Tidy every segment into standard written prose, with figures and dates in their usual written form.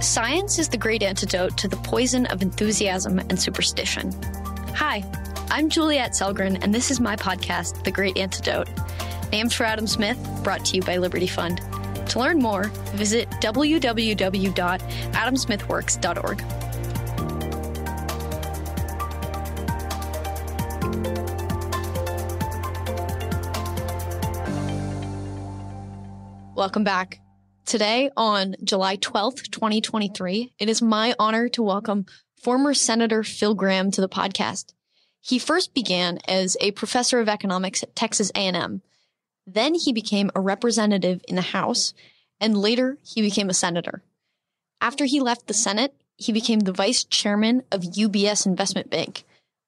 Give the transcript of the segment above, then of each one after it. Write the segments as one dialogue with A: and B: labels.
A: Science is the great antidote to the poison of enthusiasm and superstition. Hi, I'm Juliet Selgren, and this is my podcast, The Great Antidote, named for Adam Smith, brought to you by Liberty Fund. To learn more, visit www.adamsmithworks.org. Welcome back. Today, on July 12th, 2023, it is my honor to welcome former Senator Phil Gramm to the podcast. He first began as a professor of economics at Texas A&M. Then he became a representative in the House, and later he became a senator. After he left the Senate, he became the vice chairman of UBS Investment Bank.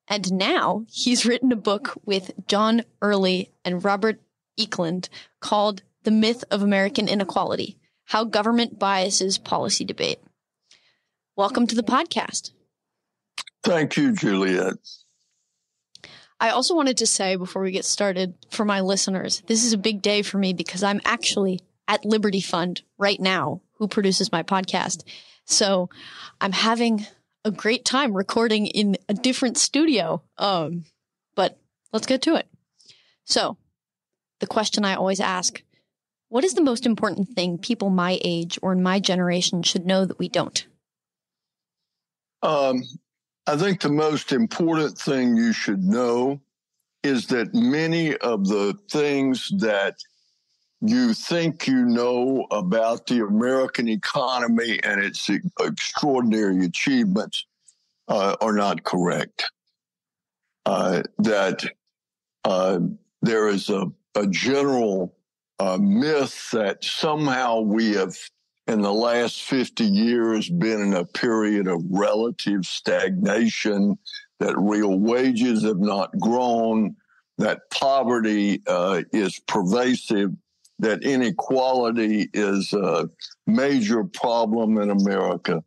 A: And now he's written a book with John Early and Robert Eklund called The Myth of American Inequality: How Government Biases Policy Debate. Welcome to the podcast.
B: Thank you, Juliet.
A: I also wanted to say before we get started, for my listeners, this is a big day for me because I'm actually at Liberty Fund right now, who produces my podcast. So I'm having a great time recording in a different studio. But let's get to it. So the question I always ask: what is the most important thing people my age or in my generation should know that we don't?
B: I think the most important thing you should know is that many of the things that you think you know about the American economy and its extraordinary achievements are not correct. That there is a general myth that somehow we have, in the last 50 years, been in a period of relative stagnation, that real wages have not grown, that poverty is pervasive, that inequality is a major problem in America.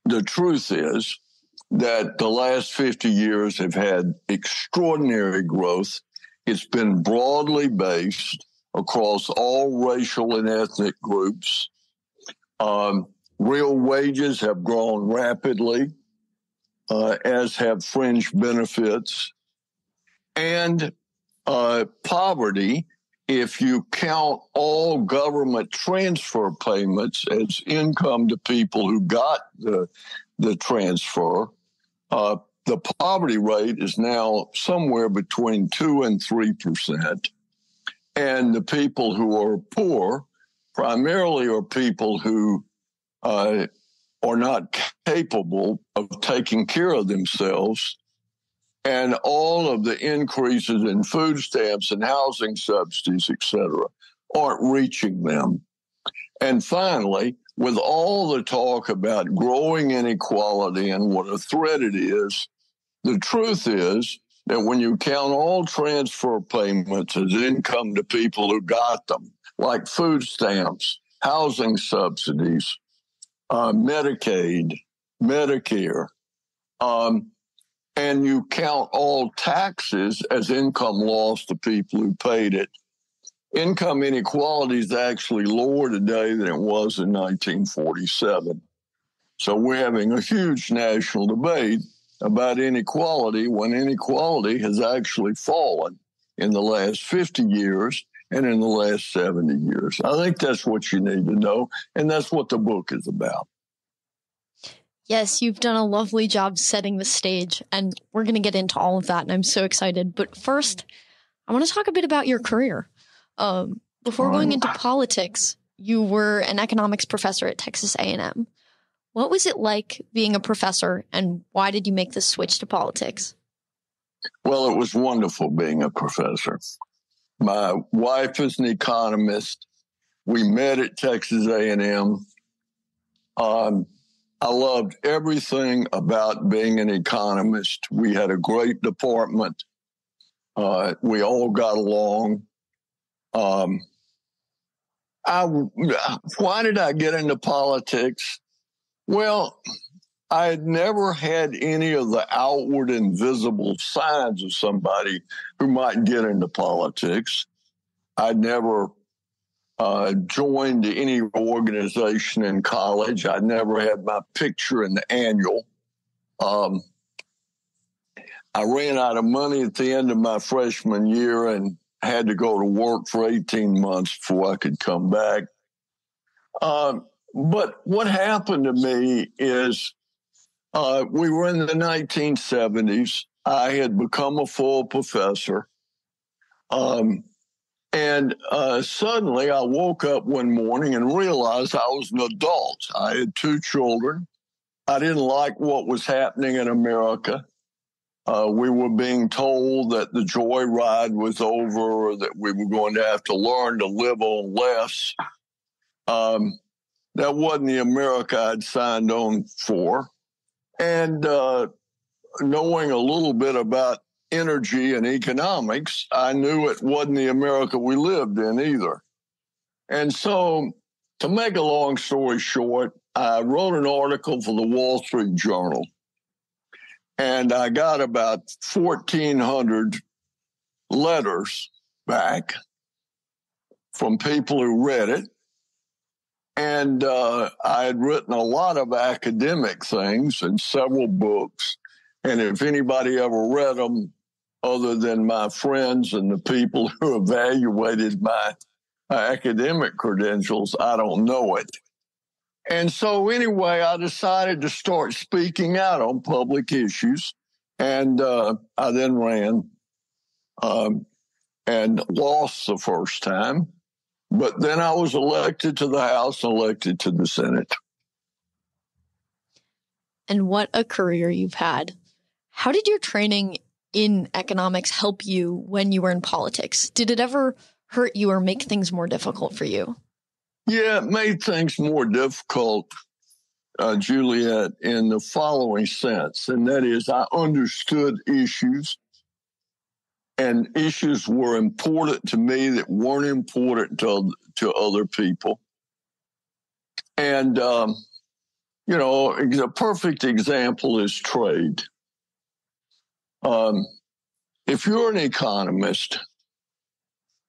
B: The truth is that the last 50 years have had extraordinary growth. It's been broadly based across all racial and ethnic groups. Real wages have grown rapidly, as have fringe benefits. And poverty, if you count all government transfer payments as income to people who got the transfer, the poverty rate is now somewhere between 2 and 3%. And the people who are poor primarily are people who are not capable of taking care of themselves. And all of the increases in food stamps and housing subsidies, et cetera, aren't reaching them. And finally, with all the talk about growing inequality and what a threat it is, the truth is that when you count all transfer payments as income to people who got them, like food stamps, housing subsidies, Medicaid, Medicare, and you count all taxes as income lost to people who paid it, income inequality is actually lower today than it was in 1947. So we're having a huge national debate about inequality when inequality has actually fallen in the last 50 years and in the last 70 years. I think that's what you need to know, and that's what the book is about.
A: Yes, you've done a lovely job setting the stage, and we're going to get into all of that, and I'm so excited. But first, I want to talk a bit about your career. Before going into politics, you were an economics professor at Texas A&M. What was it like being a professor, and why did you make the switch to politics?
B: Well, it was wonderful being a professor. My wife is an economist. We met at Texas A&M. I loved everything about being an economist. We had a great department. We all got along. Why did I get into politics? Well, I had never had any of the outward and visible signs of somebody who might get into politics. I'd never joined any organization in college. I never had my picture in the annual. I ran out of money at the end of my freshman year and had to go to work for 18 months before I could come back. But what happened to me is we were in the 1970s. I had become a full professor. And suddenly I woke up one morning and realized I was an adult. I had 2 children. I didn't like what was happening in America. We were being told that the joyride was over, or that we were going to have to learn to live on less. That wasn't the America I'd signed on for. And knowing a little bit about energy and economics, I knew it wasn't the America we lived in either. And so, to make a long story short, I wrote an article for the Wall Street Journal, and I got about 1,400 letters back from people who read it. And I had written a lot of academic things and several books. And if anybody ever read them, other than my friends and the people who evaluated my academic credentials, I don't know it. And so anyway, I decided to start speaking out on public issues. And I then ran and lost the first time. But then I was elected to the House, elected to the Senate.
A: And what a career you've had. How did your training in economics help you when you were in politics? Did it ever hurt you or make things more difficult for you?
B: Yeah, it made things more difficult, Juliet, in the following sense, and that is I understood issues, and issues were important to me that weren't important to other people. And, a perfect example is trade. If you're an economist,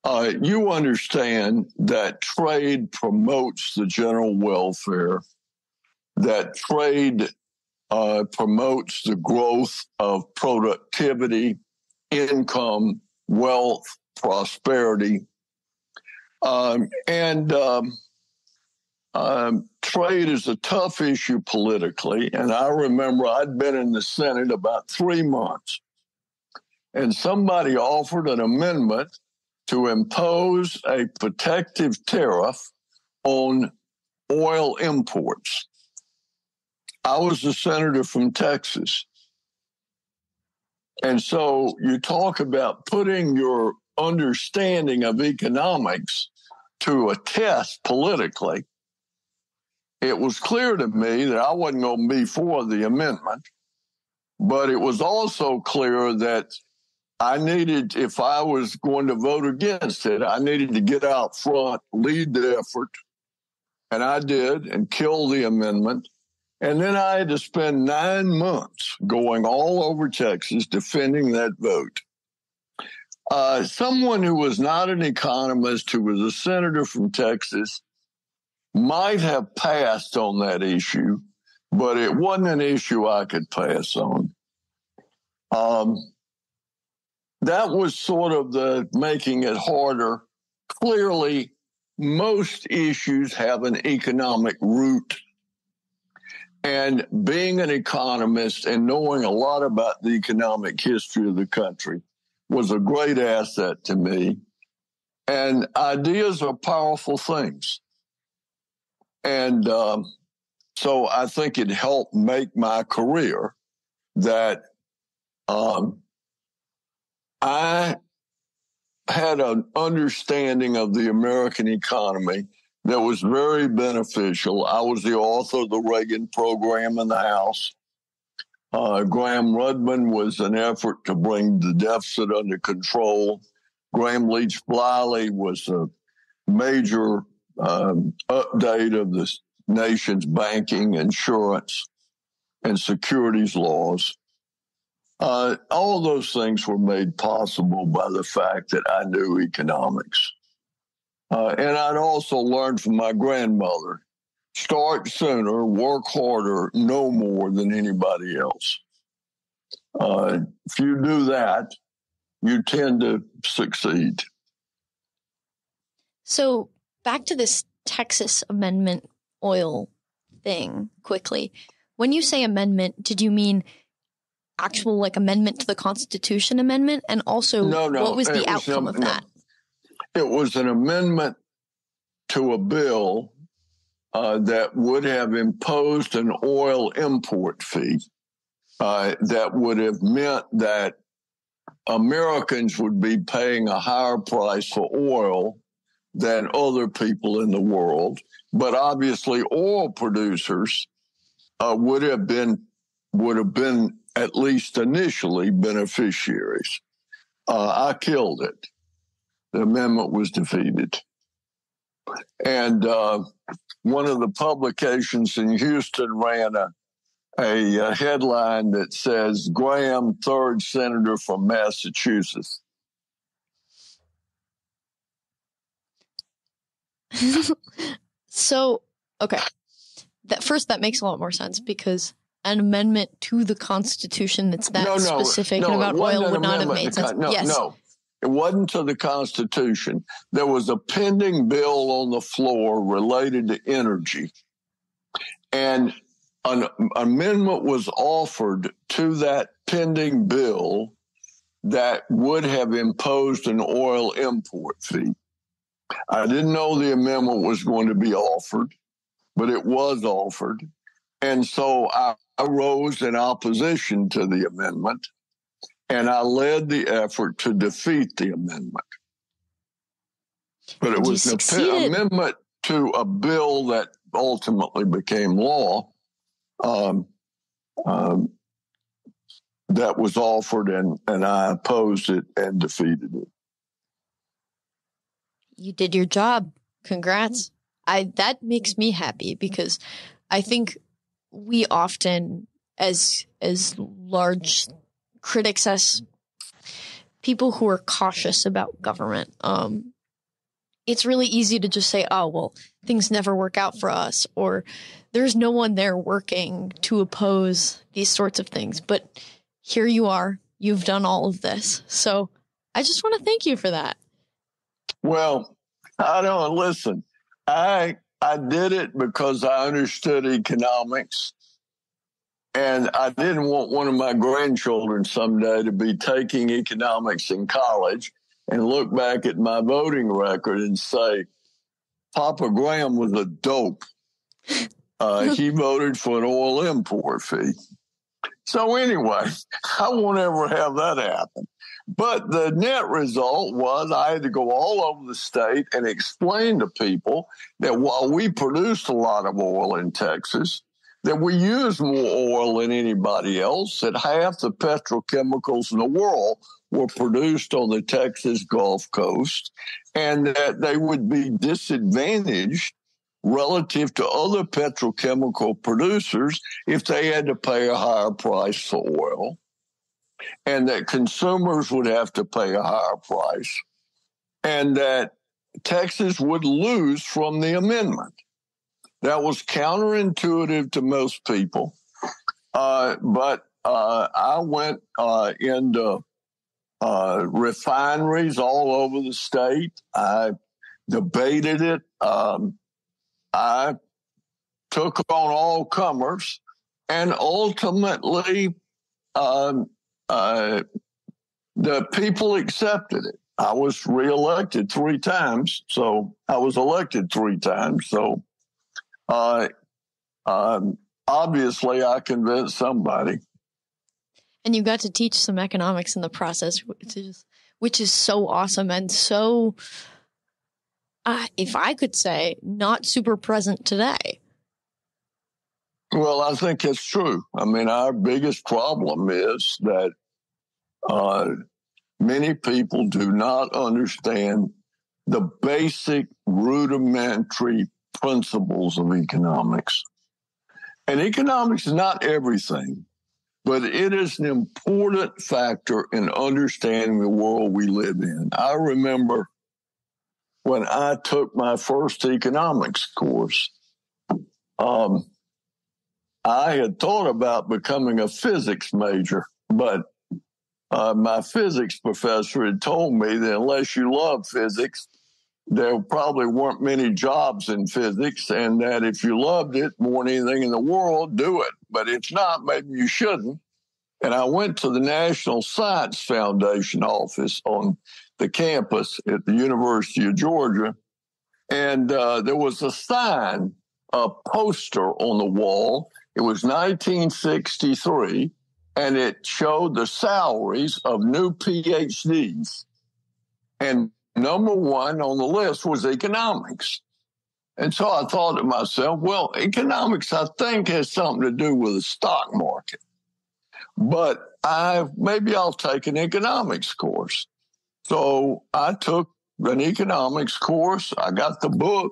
B: you understand that trade promotes the general welfare, that trade promotes the growth of productivity, income, wealth, prosperity. Trade is a tough issue politically. And I remember I'd been in the Senate about 3 months, and somebody offered an amendment to impose a protective tariff on oil imports. I was a senator from Texas. And so you talk about putting your understanding of economics to a test politically. It was clear to me that I wasn't going to be for the amendment, but it was also clear that I needed, if I was going to vote against it, I needed to get out front, lead the effort. And I did, and kill the amendment. And then I had to spend 9 months going all over Texas defending that vote. Someone who was not an economist, who was a senator from Texas, might have passed on that issue, but it wasn't an issue I could pass on. That was sort of the making it harder. Clearly, most issues have an economic root. And being an economist and knowing a lot about the economic history of the country was a great asset to me. And ideas are powerful things. And so I think it helped make my career that I had an understanding of the American economy that was very beneficial. I was the author of the Reagan program in the House. Gramm-Rudman was an effort to bring the deficit under control. Gramm-Leach-Bliley was a major update of the nation's banking, insurance, and securities laws. All those things were made possible by the fact that I knew economics. And I'd also learned from my grandmother, start sooner, work harder, no more than anybody else. If you do that, you tend to succeed.
A: So back to this Texas Amendment oil thing quickly. When you say amendment, did you mean actual amendment to the Constitution amendment? And also, what was the outcome of that?
B: It was an amendment to a bill that would have imposed an oil import fee that would have meant that Americans would be paying a higher price for oil than other people in the world. But obviously, oil producers would have been at least initially beneficiaries. I killed it. The amendment was defeated. And one of the publications in Houston ran a headline that says, Gramm, third senator from Massachusetts.
A: So, okay. That makes a lot more sense, because an amendment to the Constitution that's specific about oil would not have made sense.
B: No, it wasn't to the Constitution. There was a pending bill on the floor related to energy, and an amendment was offered to that pending bill that would have imposed an oil import fee. I didn't know the amendment was going to be offered, but it was offered. And so I rose in opposition to the amendment, and I led the effort to defeat the amendment. But it was an amendment to a bill that ultimately became law that was offered, and I opposed it and defeated it.
A: You did your job. Congrats. That makes me happy, because I think we often, as large critics, as people who are cautious about government, it's really easy to just say, oh, well, things never work out for us, or there's no one there working to oppose these sorts of things. But here you are. You've done all of this. So I just want to thank you for that.
B: Well, I don't listen. I did it because I understood economics, and I didn't want one of my grandchildren someday to be taking economics in college and look back at my voting record and say, Papa Gramm was a dope. He voted for an oil import fee. So anyway, I won't ever have that happen. But the net result was I had to go all over the state and explain to people that while we produced a lot of oil in Texas, that we use more oil than anybody else, that half the petrochemicals in the world were produced on the Texas Gulf Coast, and that they would be disadvantaged relative to other petrochemical producers if they had to pay a higher price for oil, and that consumers would have to pay a higher price, and that Texas would lose from the amendment. That was counterintuitive to most people, but I went into refineries all over the state. I debated it. I took on all comers, and ultimately the people accepted it. I was reelected 3 times, so I was elected 3 times. So obviously I convinced somebody.
A: And you got to teach some economics in the process, which is so awesome, and so, if I could say, not super present today.
B: Well, I think it's true. I mean, our biggest problem is that many people do not understand the basic rudimentary principles of economics. And economics is not everything, but it is an important factor in understanding the world we live in. I remember when I took my first economics course. I had thought about becoming a physics major, but my physics professor had told me that unless you love physics, there probably weren't many jobs in physics, and that if you loved it more than anything in the world, do it. But if not, maybe you shouldn't. And I went to the National Science Foundation office on the campus at the University of Georgia, and there was a sign, a poster on the wall. It was 1963, and it showed the salaries of new PhDs. And number one on the list was economics. And so I thought to myself, well, economics, I think, has something to do with the stock market. But maybe I'll take an economics course. So I took an economics course. I got the book.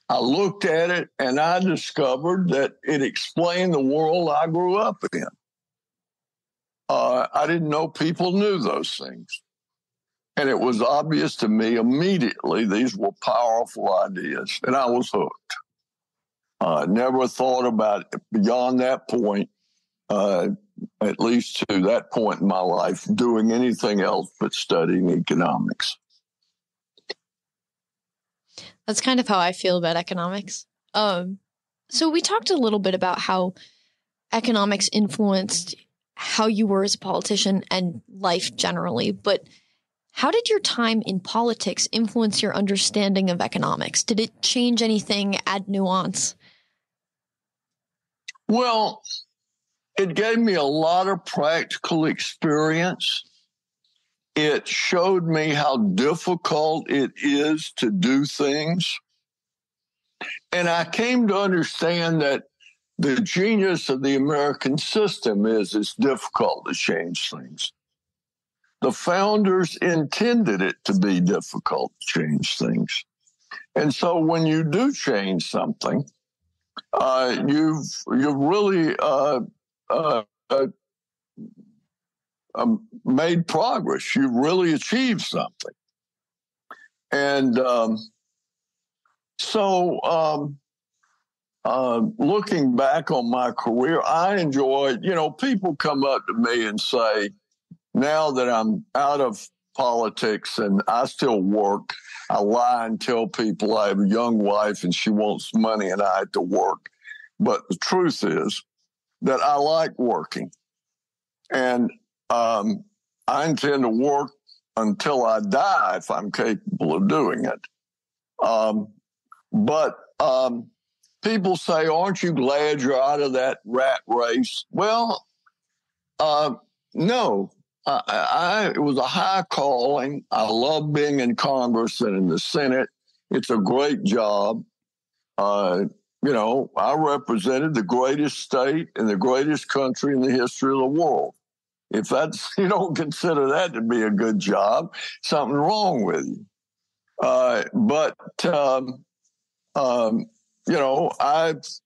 B: I looked at it, and I discovered that it explained the world I grew up in. I didn't know people knew those things. And it was obvious to me immediately these were powerful ideas, and I was hooked. Never thought about it beyond that point, at least to that point in my life, doing anything else but studying economics.
A: That's kind of how I feel about economics. So we talked a little bit about how economics influenced how you were as a politician and life generally, but how did your time in politics influence your understanding of economics? Did it change anything, add nuance?
B: Well, it gave me a lot of practical experience. It showed me how difficult it is to do things. And I came to understand that the genius of the American system is it's difficult to change things. The founders intended it to be difficult to change things. And so when you do change something, you've really made progress. You've really achieved something. And looking back on my career, I enjoyed, people come up to me and say, now that I'm out of politics and I still work, I lie and tell people I have a young wife and she wants money and I have to work. But the truth is that I like working. And I intend to work until I die if I'm capable of doing it. But people say, aren't you glad you're out of that rat race? Well, no. It was a high calling. I love being in Congress and in the Senate. It's a great job. I represented the greatest state and the greatest country in the history of the world. If you don't consider that to be a good job, something wrong with you.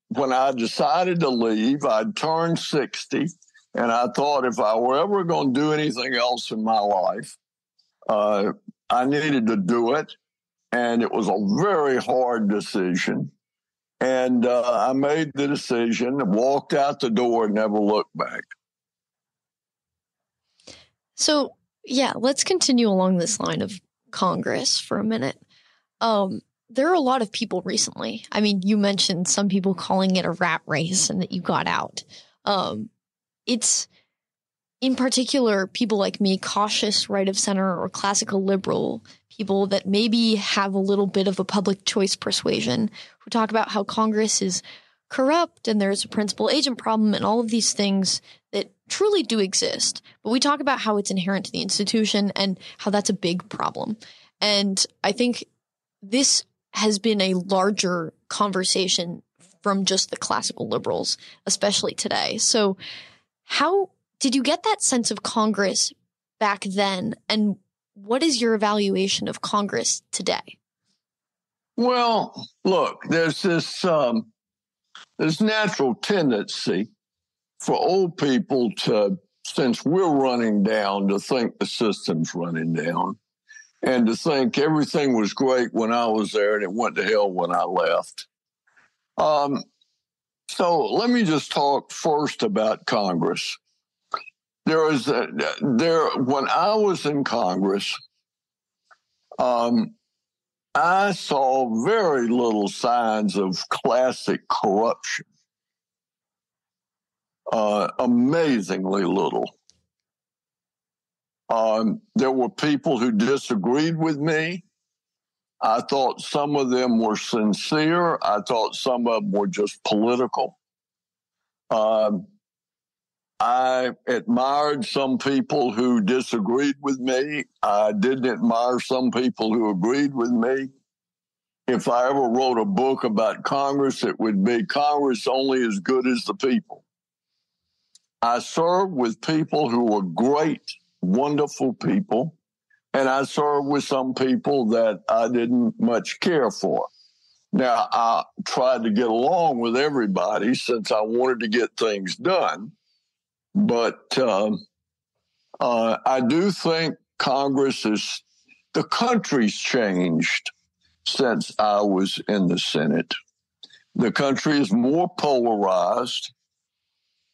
B: When I decided to leave, I'd turned 60. And I thought if I were ever going to do anything else in my life, I needed to do it. And it was a very hard decision. And I made the decision, walked out the door, and never looked back.
A: So, yeah, let's continue along this line of Congress for a minute. There are a lot of people recently. I mean, you mentioned some people calling it a rat race and that you got out. It's, in particular, people like me, cautious right of center or classical liberal, people that maybe have a little bit of a public choice persuasion, who talk about how Congress is corrupt and there's a principal agent problem and all of these things that truly do exist. But we talk about how it's inherent to the institution and how that's a big problem. And I think this has been a larger conversation from just the classical liberals, especially today. So how did you get that sense of Congress back then? And what is your evaluation of Congress today?
B: Well, look, there's this natural tendency for old people to, since we're running down, to think the system's running down. and to think everything was great when I was there and it went to hell when I left. So let me just talk first about Congress. When I was in Congress, I saw very little signs of classic corruption. Amazingly little. There were people who disagreed with me. I thought some of them were sincere. I thought some of them were just political. I admired some people who disagreed with me. I didn't admire some people who agreed with me. If I ever wrote a book about Congress, it would be Congress only as good as the people. I served with people who were great, wonderful people, and I served with some people that I didn't much care for. Now, I tried to get along with everybody since I wanted to get things done. But I do think the country's changed since I was in the Senate. The country is more polarized.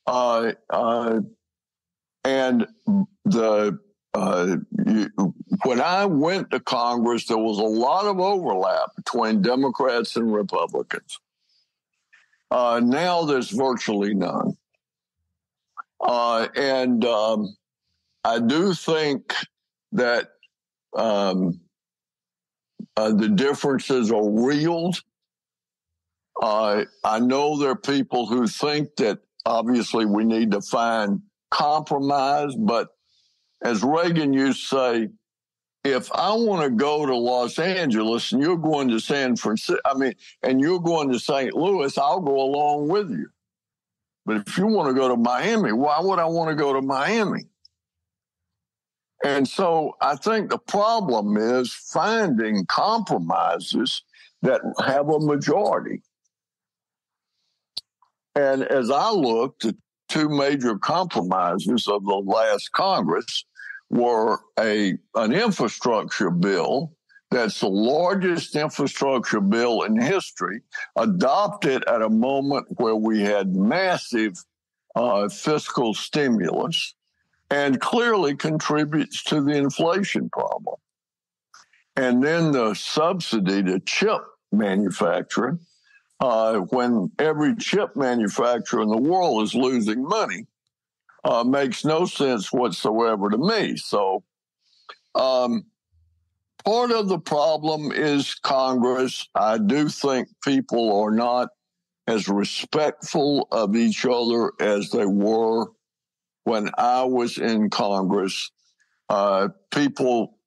B: And when I went to Congress, there was a lot of overlap between Democrats and Republicans. Now there's virtually none. I do think that the differences are real. I know there are people who think that obviously we need to find compromise, but as Reagan used to say, if I want to go to Los Angeles and you're going to San Francisco, and you're going to St. Louis, I'll go along with you. But if you want to go to Miami, why would I want to go to Miami? And so I think the problem is finding compromises that have a majority. And as I looked, the two major compromises of the last Congress were an infrastructure bill that's the largest infrastructure bill in history, adopted at a moment where we had massive fiscal stimulus, and clearly contributes to the inflation problem. And then the subsidy to chip manufacturing, when every chip manufacturer in the world is losing money, makes no sense whatsoever to me. So part of the problem is Congress. I do think people are not as respectful of each other as they were when I was in Congress. People,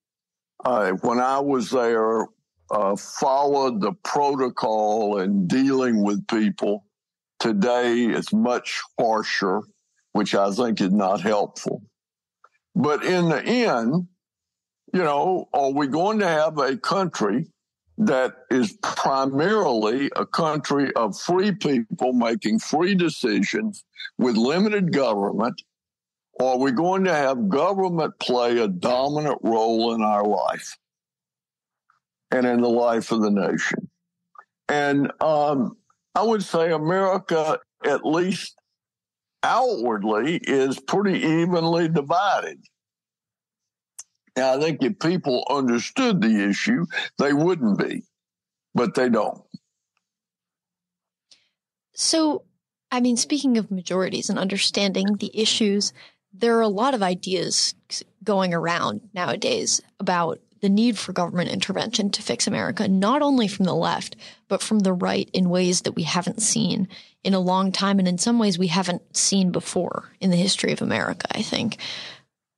B: when I was there, followed the protocol in dealing with people. Today, it's much harsher, which I think is not helpful. But in the end, are we going to have a country that is primarily a country of free people making free decisions with limited government? Or are we going to have government play a dominant role in our life and in the life of the nation? And I would say America, at least outwardly, is pretty evenly divided. Now, I think if people understood the issue, they wouldn't be, but they don't.
A: So, speaking of majorities and understanding the issues, there are a lot of ideas going around nowadays about the need for government intervention to fix America, not only from the left, but from the right in ways that we haven't seen in a long time. And in some ways we haven't seen before in the history of America, I think.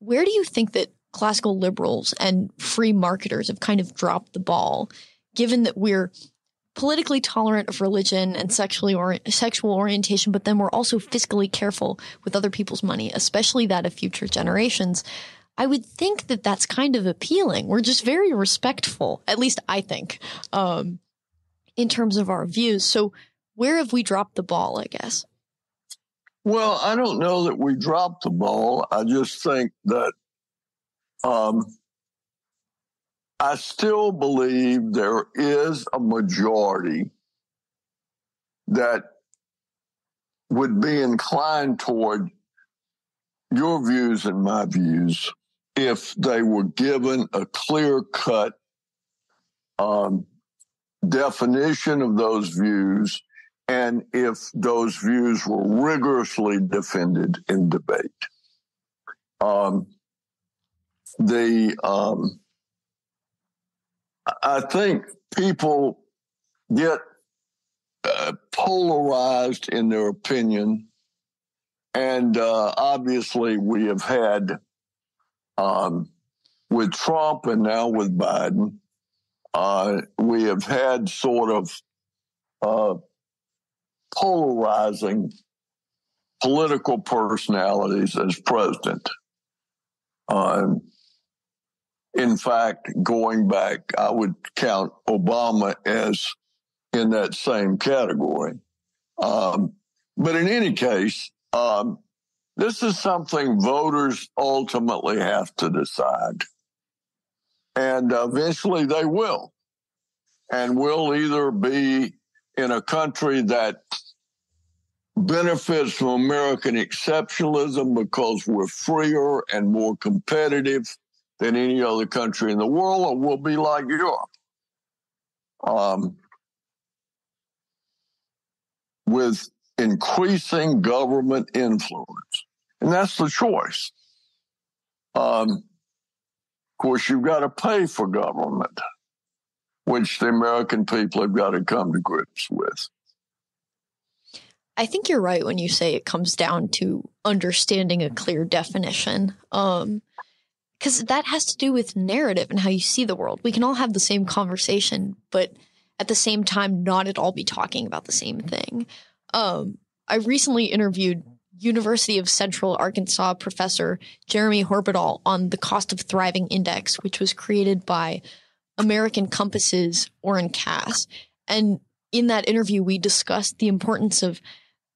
A: Where do you think that classical liberals and free marketers have kind of dropped the ball, given that we're politically tolerant of religion and sexual orientation, but then we're also fiscally careful with other people's money, especially that of future generations? I would think that that's kind of appealing. We're just very respectful, at least I think, in terms of our views. So where have we dropped the ball, I guess?
B: Well, I don't know that we dropped the ball. I just think that I still believe there is a majority that would be inclined toward your views and my views if they were given a clear-cut definition of those views and if those views were rigorously defended in debate. I think people get polarized in their opinion, and obviously we have had, with Trump and now with Biden, we have had sort of polarizing political personalities as president. In fact, going back, I would count Obama as in that same category. But in any case, this is something voters ultimately have to decide. And eventually they will. And we'll either be in a country that benefits from American exceptionalism because we're freer and more competitive than any other country in the world, or we'll be like Europe, with increasing government influence. And that's the choice. Of course, you've got to pay for government, which the American people have got to come to grips with.
A: I think you're right when you say it comes down to understanding a clear definition. Because that has to do with narrative and how you see the world. We can all have the same conversation, but at the same time, not at all be talking about the same thing. I recently interviewed University of Central Arkansas professor Jeremy Horpedal on the Cost of Thriving Index, which was created by American Compass's Orrin Cass. And in that interview, we discussed the importance of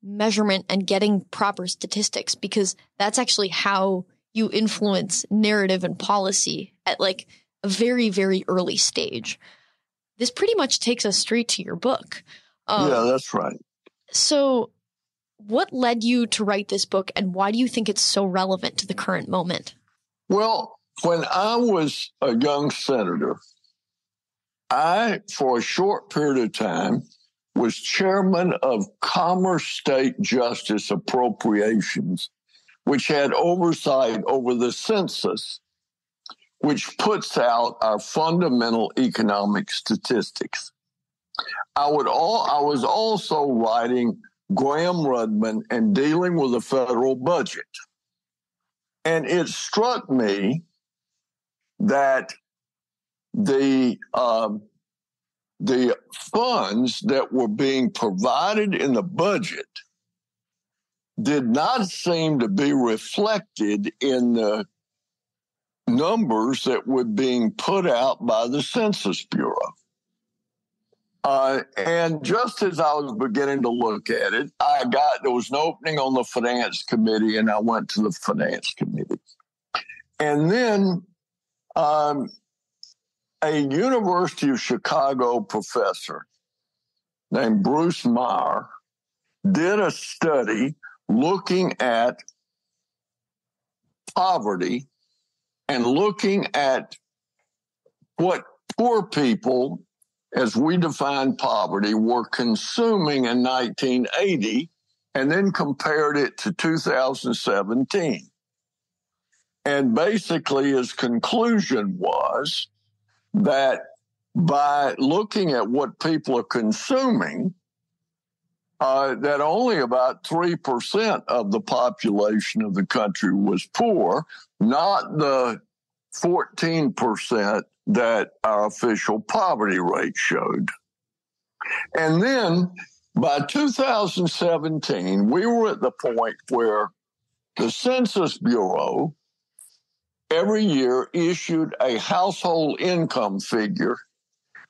A: measurement and getting proper statistics, because that's actually how you influence narrative and policy at like a very, very early stage. This pretty much takes us straight to your book.
B: Yeah, that's right.
A: So what led you to write this book, and why do you think it's so relevant to the current moment?
B: Well, when I was a young senator, I, for a short period of time, was chairman of Commerce State Justice Appropriations, which had oversight over the census, which puts out our fundamental economic statistics. I was also writing Gramm-Rudman and dealing with the federal budget. And it struck me that the funds that were being provided in the budget did not seem to be reflected in the numbers that were being put out by the Census Bureau. And just as I was beginning to look at it, there was an opening on the Finance Committee, and I went to the Finance Committee. And then a University of Chicago professor named Bruce Meyer did a study looking at poverty and looking at what poor people, as we define poverty, were consuming in 1980, and then compared it to 2017. And basically his conclusion was that by looking at what people are consuming, that only about 3% of the population of the country was poor, not the 14% that our official poverty rate showed. And then by 2017, we were at the point where the Census Bureau every year issued a household income figure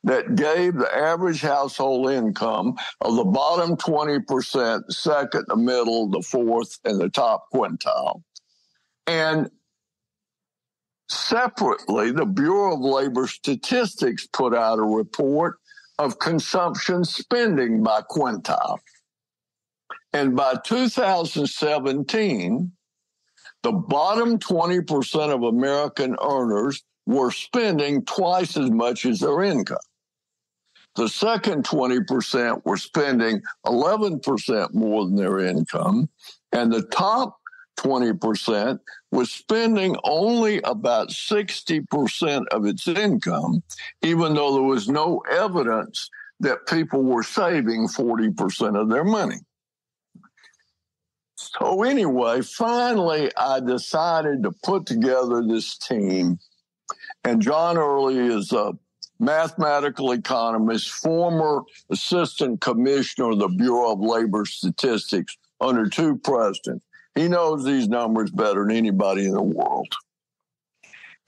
B: that gave the average household income of the bottom 20%, second, the middle, the fourth, and the top quintile. And Separately, the Bureau of Labor Statistics put out a report of consumption spending by quintile. And by 2017, the bottom 20% of American earners were spending twice as much as their income. The second 20% were spending 11% more than their income, and the top 20% was spending only about 60% of its income, even though there was no evidence that people were saving 40% of their money. So anyway, finally, I decided to put together this team, and John Early is a mathematical economist, former assistant commissioner of the Bureau of Labor Statistics under two presidents. He knows these numbers better than anybody in the world.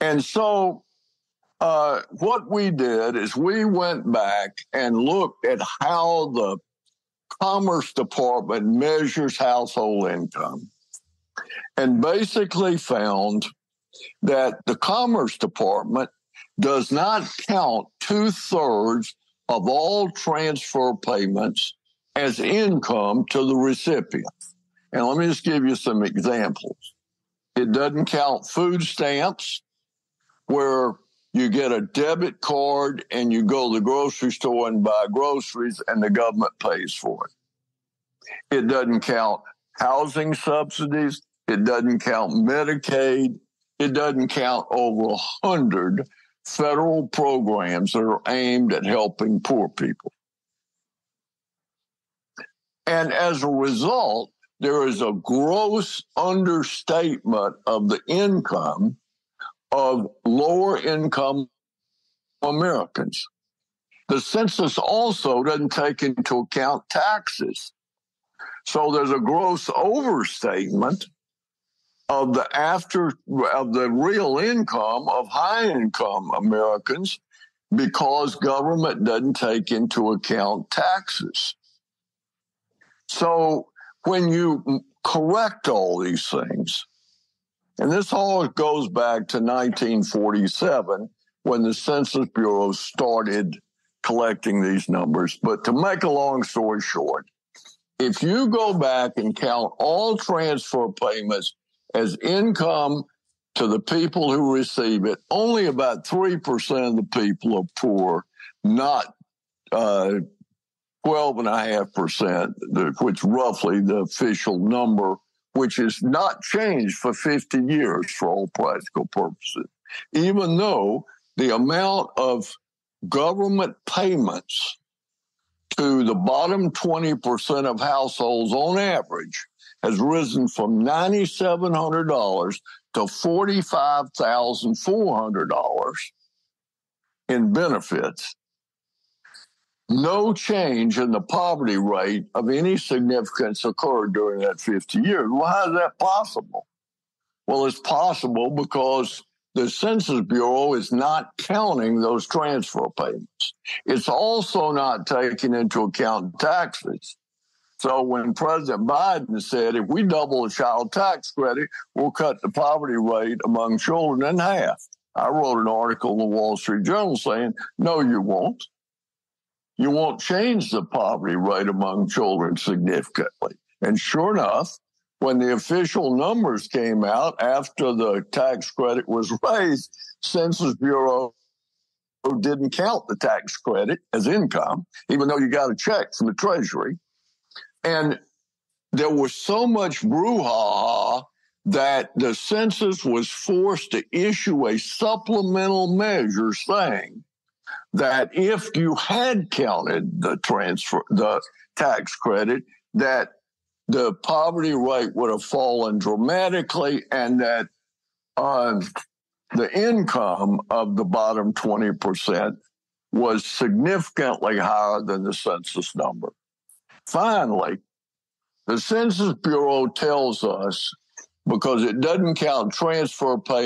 B: And so what we did is we went back and looked at how the Commerce Department measures household income and basically found that the Commerce Department does not count 2/3 of all transfer payments as income to the recipient. And let me just give you some examples. It doesn't count food stamps, where you get a debit card and you go to the grocery store and buy groceries and the government pays for it. It doesn't count housing subsidies. It doesn't count Medicaid. It doesn't count over 100 federal programs that are aimed at helping poor people. And as a result, there is a gross understatement of the income of lower income Americans. The census also doesn't take into account taxes. So there's a gross overstatement of the real income of high income Americans because government doesn't take into account taxes. So when you correct all these things, and this all goes back to 1947 when the Census Bureau started collecting these numbers. But to make a long story short, if you go back and count all transfer payments as income to the people who receive it, only about 3% of the people are poor, not 12.5%, which roughly the official number, which is not changed for 50 years for all practical purposes, even though the amount of government payments to the bottom 20% of households on average has risen from $9,700 to $45,400 in benefits. No change in the poverty rate of any significance occurred during that 50 years. Well, how is that possible? Well, it's possible because the Census Bureau is not counting those transfer payments. It's also not taking into account taxes. So when President Biden said, if we double the child tax credit, we'll cut the poverty rate among children in half. I wrote an article in the Wall Street Journal saying, no, you won't. You won't change the poverty rate among children significantly. And sure enough, when the official numbers came out after the tax credit was raised, Census Bureau didn't count the tax credit as income, even though you got a check from the Treasury. And there was so much brouhaha that the census was forced to issue a supplemental measure saying that if you had counted the tax credit, that the poverty rate would have fallen dramatically and that the income of the bottom 20% was significantly higher than the census number. Finally, the Census Bureau tells us, because it doesn't count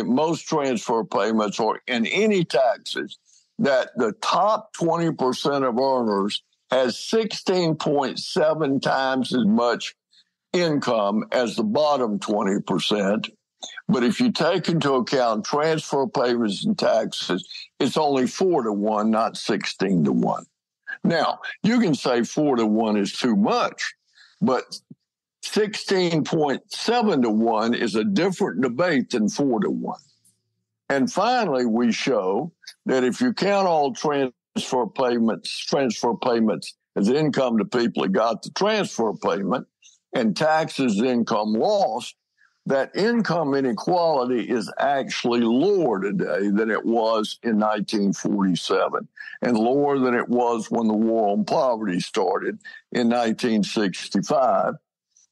B: most transfer payments or in any taxes, that the top 20% of earners has 16.7 times as much income as the bottom 20%. But if you take into account transfer payments and taxes, it's only 4-1, not 16-1. Now, you can say 4-1 is too much, but 16.7-1 is a different debate than 4-1. And finally, we show that if you count all transfer payments as income to people that got the transfer payment and taxes income lost, that income inequality is actually lower today than it was in 1947 and lower than it was when the war on poverty started in 1965.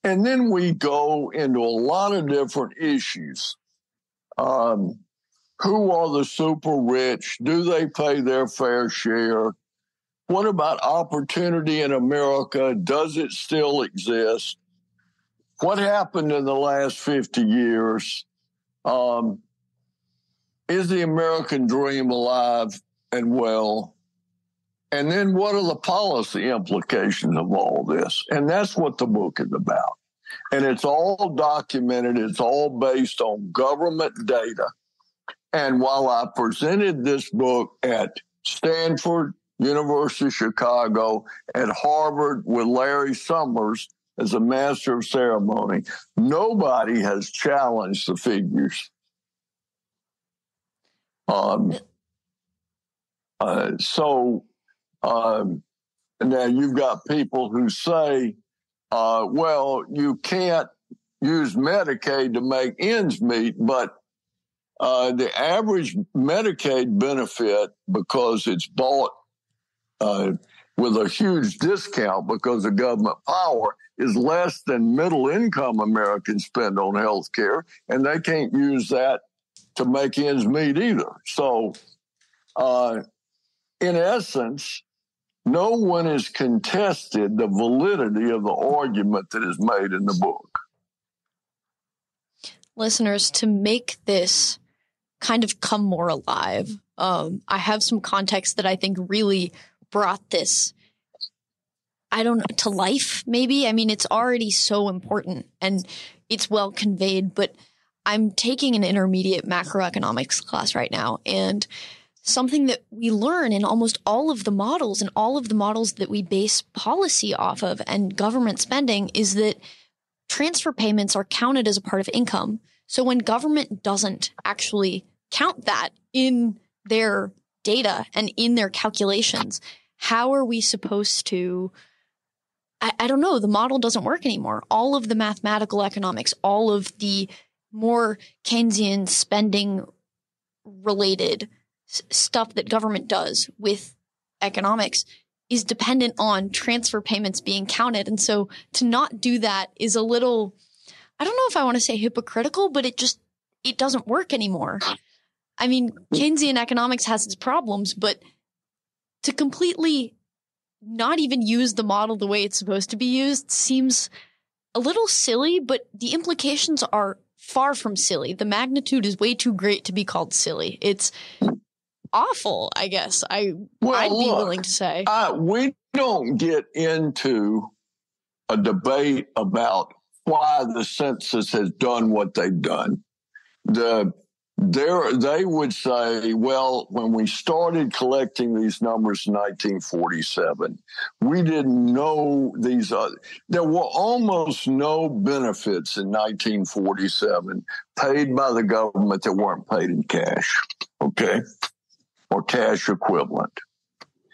B: And then we go into a lot of different issues. Who are the super rich? Do they pay their fair share? What about opportunity in America? Does it still exist? What happened in the last 50 years? Is the American dream alive and well? And then what are the policy implications of all this? And that's what the book is about. And it's all documented. It's all based on government data. And while I presented this book at Stanford, University of Chicago, at Harvard with Larry Summers as a master of ceremony, nobody has challenged the figures. Now you've got people who say, well, you can't use Medicaid to make ends meet, but the average Medicaid benefit, because it's bought with a huge discount because of government power, is less than middle-income Americans spend on health care, and they can't use that to make ends meet either. So, in essence, no one has contested the validity of the argument that is made in the book.
A: Listeners, to make this kind of come more alive, I have some context that I think really brought this, to life, maybe. I mean, it's already so important and it's well conveyed, but I'm taking an intermediate macroeconomics class right now, and something that we learn in almost all of the models and all of the models that we base policy off of and government spending is that transfer payments are counted as a part of income. So when government doesn't actually count that in their data and in their calculations, how are we supposed to, I don't know, the model doesn't work anymore. All of the mathematical economics, all of the more Keynesian spending related stuff that government does with economics is dependent on transfer payments being counted. And so to not do that is a little, I don't know if I want to say hypocritical, but it doesn't work anymore. I mean, Keynesian economics has its problems, but to completely not even use the model the way it's supposed to be used seems a little silly, but the implications are far from silly. The magnitude is way too great to be called silly. It's awful, I guess. I'd be willing to say.
B: We don't get into a debate about why the census has done what they've done. They would say, well, when we started collecting these numbers in 1947, we didn't know these there were almost no benefits in 1947 paid by the government that weren't paid in cash, okay, or cash equivalent.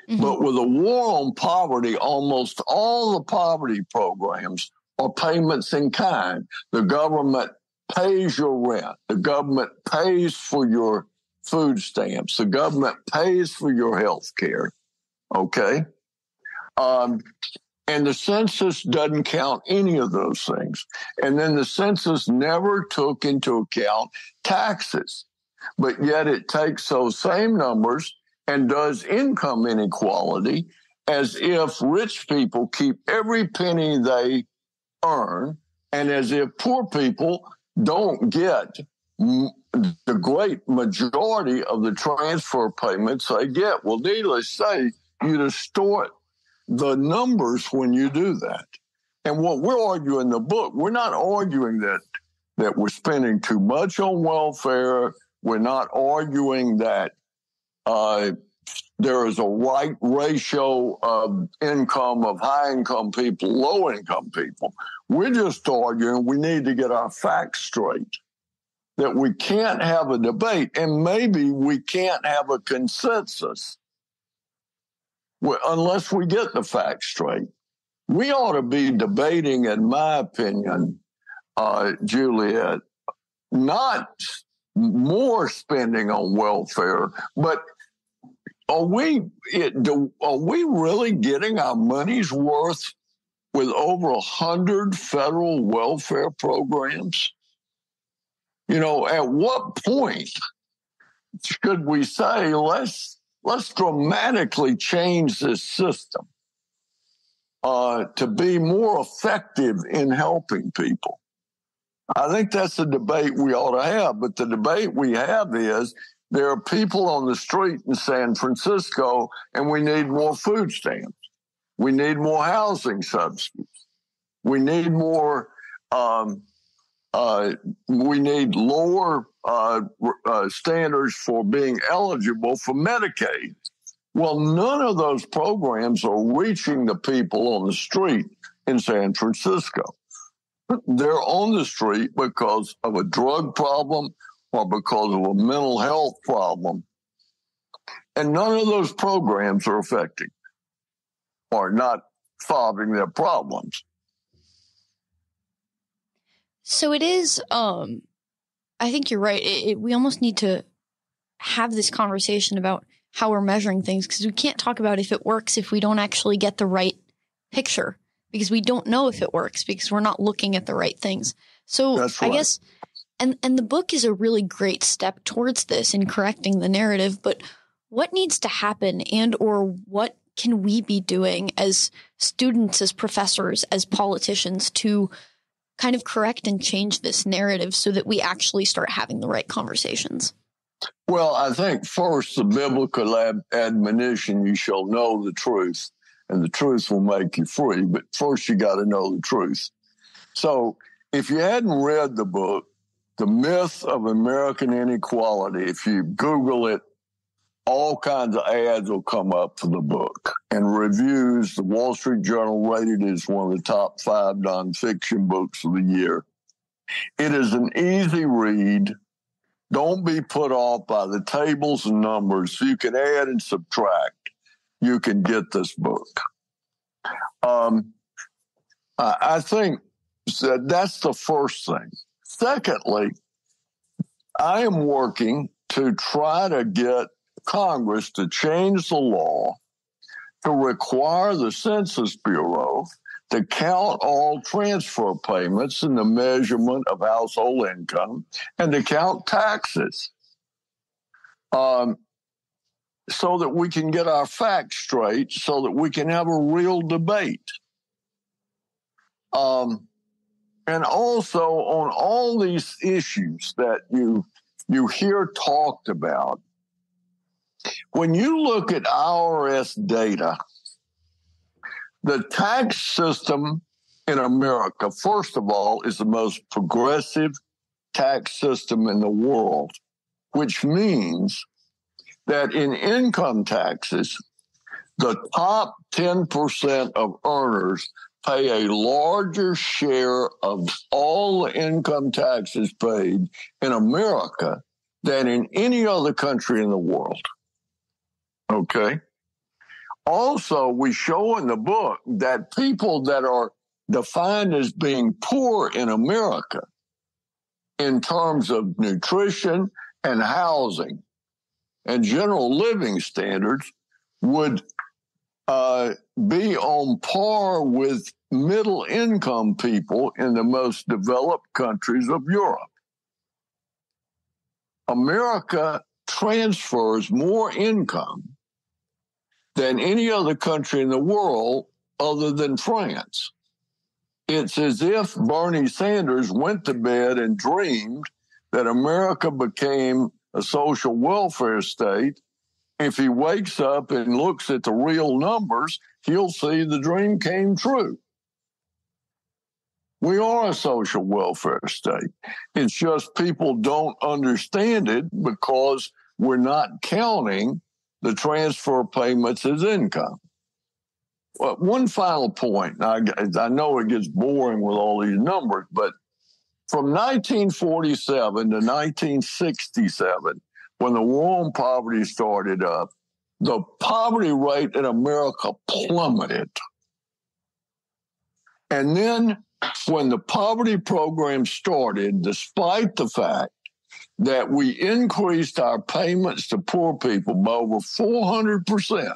B: Mm-hmm. But with the war on poverty, almost all the poverty programs are payments in kind. The government pays your rent. The government pays for your food stamps. The government pays for your health care. Okay? And the census doesn't count any of those things. And then the census never took into account taxes. But yet it takes those same numbers and does income inequality as if rich people keep every penny they earn and as if poor people don't get the great majority of the transfer payments they get. Well, needless to say, you distort the numbers when you do that. And what we're arguing in the book, we're not arguing that that we're spending too much on welfare. We're not arguing that there is a right ratio of income of high-income people, low-income people. We're just arguing we need to get our facts straight, that we can't have a debate, and maybe we can't have a consensus unless we get the facts straight. We ought to be debating, in my opinion, Juliet, not more spending on welfare, but are we really getting our money's worth with over 100 federal welfare programs? You know, at what point should we say, let's dramatically change this system to be more effective in helping people? I think that's a debate we ought to have. But the debate we have is there are people on the street in San Francisco, and we need more food stamps. We need more housing subsidies. We need more. We need lower standards for being eligible for Medicaid. Well, none of those programs are reaching the people on the street in San Francisco. They're on the street because of a drug problem or because of a mental health problem. And none of those programs are affecting or not solving their problems.
A: So it is, I think you're right. We almost need to have this conversation about how we're measuring things, because we can't talk about if it works if we don't actually get the right picture, because we don't know if it works because we're not looking at the right things. So that's right. I guess, and the book is a really great step towards this in correcting the narrative, but what needs to happen, and or what can we be doing as students, as professors, as politicians to kind of correct and change this narrative so that we actually start having the right conversations?
B: Well, I think first, the biblical admonition, you shall know the truth, and the truth will make you free. But first, you got to know the truth. So if you hadn't read the book, The Myth of American Inequality, if you Google it, all kinds of ads will come up for the book and reviews. The Wall Street Journal rated it as one of the top 5 nonfiction books of the year. It is an easy read. Don't be put off by the tables and numbers. You can add and subtract. You can get this book. I think that's the first thing. Secondly, I am working to try to get Congress to change the law to require the Census Bureau to count all transfer payments in the measurement of household income and to count taxes, so that we can get our facts straight, so that we can have a real debate. And also on all these issues that you hear talked about, when you look at IRS data, the tax system in America, first of all, is the most progressive tax system in the world, which means that in income taxes, the top 10% of earners pay a larger share of all the income taxes paid in America than in any other country in the world. Okay? Also, we show in the book that people that are defined as being poor in America in terms of nutrition and housing and general living standards would be on par with middle income people in the most developed countries of Europe. America transfers more income than any other country in the world other than France. It's as if Bernie Sanders went to bed and dreamed that America became a social welfare state. If he wakes up and looks at the real numbers, he'll see the dream came true. We are a social welfare state. It's just people don't understand it because we're not counting the transfer payments as income. Well, one final point. I know it gets boring with all these numbers, but from 1947 to 1967, when the war on poverty started up, the poverty rate in America plummeted. And then when the poverty program started, despite the fact that we increased our payments to poor people by over 400%,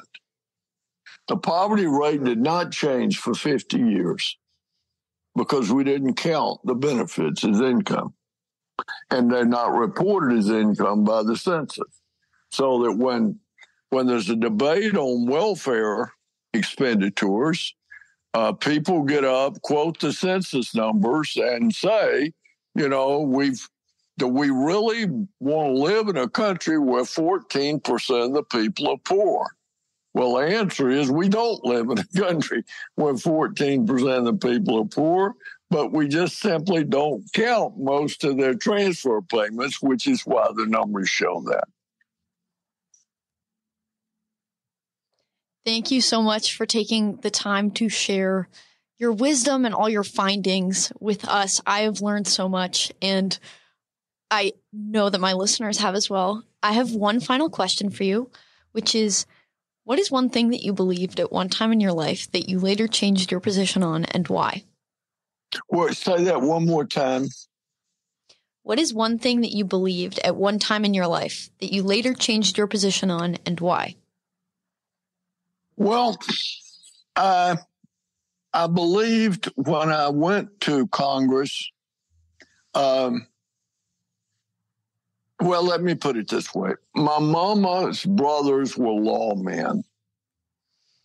B: the poverty rate did not change for 50 years because we didn't count the benefits as income. And they're not reported as income by the census. So that when there's a debate on welfare expenditures, people get up, quote the census numbers, and say, do we really want to live in a country where 14% of the people are poor? Well, the answer is we don't live in a country where 14% of the people are poor, but we just simply don't count most of their transfer payments, which is why the numbers show that.
A: Thank you so much for taking the time to share your wisdom and all your findings with us. I have learned so much, and I know that my listeners have as well. I have one final question for you, which is, what is one thing that you believed at one time in your life that you later changed your position on, and why?
B: Well, say that one more time.
A: What is one thing that you believed at one time in your life that you later changed your position on, and why?
B: Well, I believed when I went to Congress, well, let me put it this way. My mama's brothers were lawmen,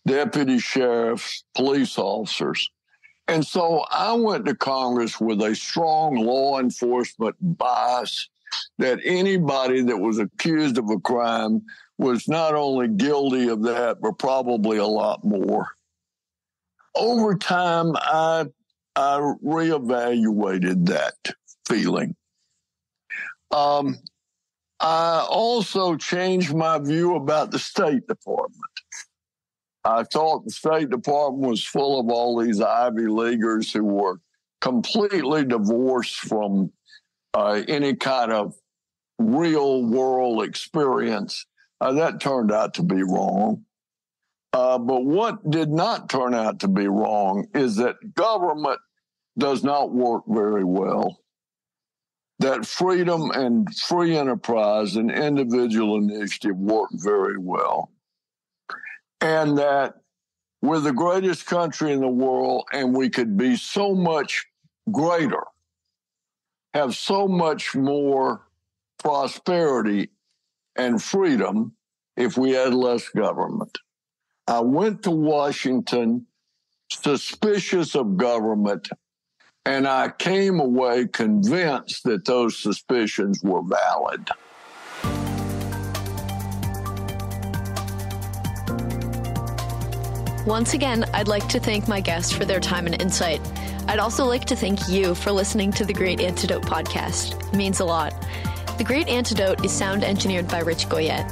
B: deputy sheriffs, police officers. And so I went to Congress with a strong law enforcement bias that anybody that was accused of a crime was not only guilty of that, but probably a lot more. Over time, I reevaluated that feeling. I also changed my view about the State Department. I thought the State Department was full of all these Ivy Leaguers who were completely divorced from any kind of real world experience. That turned out to be wrong. But what did not turn out to be wrong is that government does not work very well. That freedom and free enterprise and individual initiative work very well. And that we're the greatest country in the world, and we could be so much greater, have so much more prosperity and freedom if we had less government. I went to Washington suspicious of government, and I came away convinced that those suspicions were valid.
A: Once again, I'd like to thank my guests for their time and insight. I'd also like to thank you for listening to the Great Antidote podcast. It means a lot. The Great Antidote is sound engineered by Rich Goyette.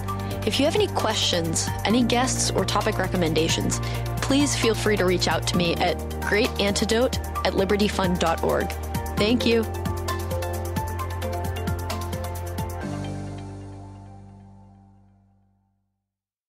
A: If you have any questions, any guests, or topic recommendations, please feel free to reach out to me at greatantidote@libertyfund.org. Thank you.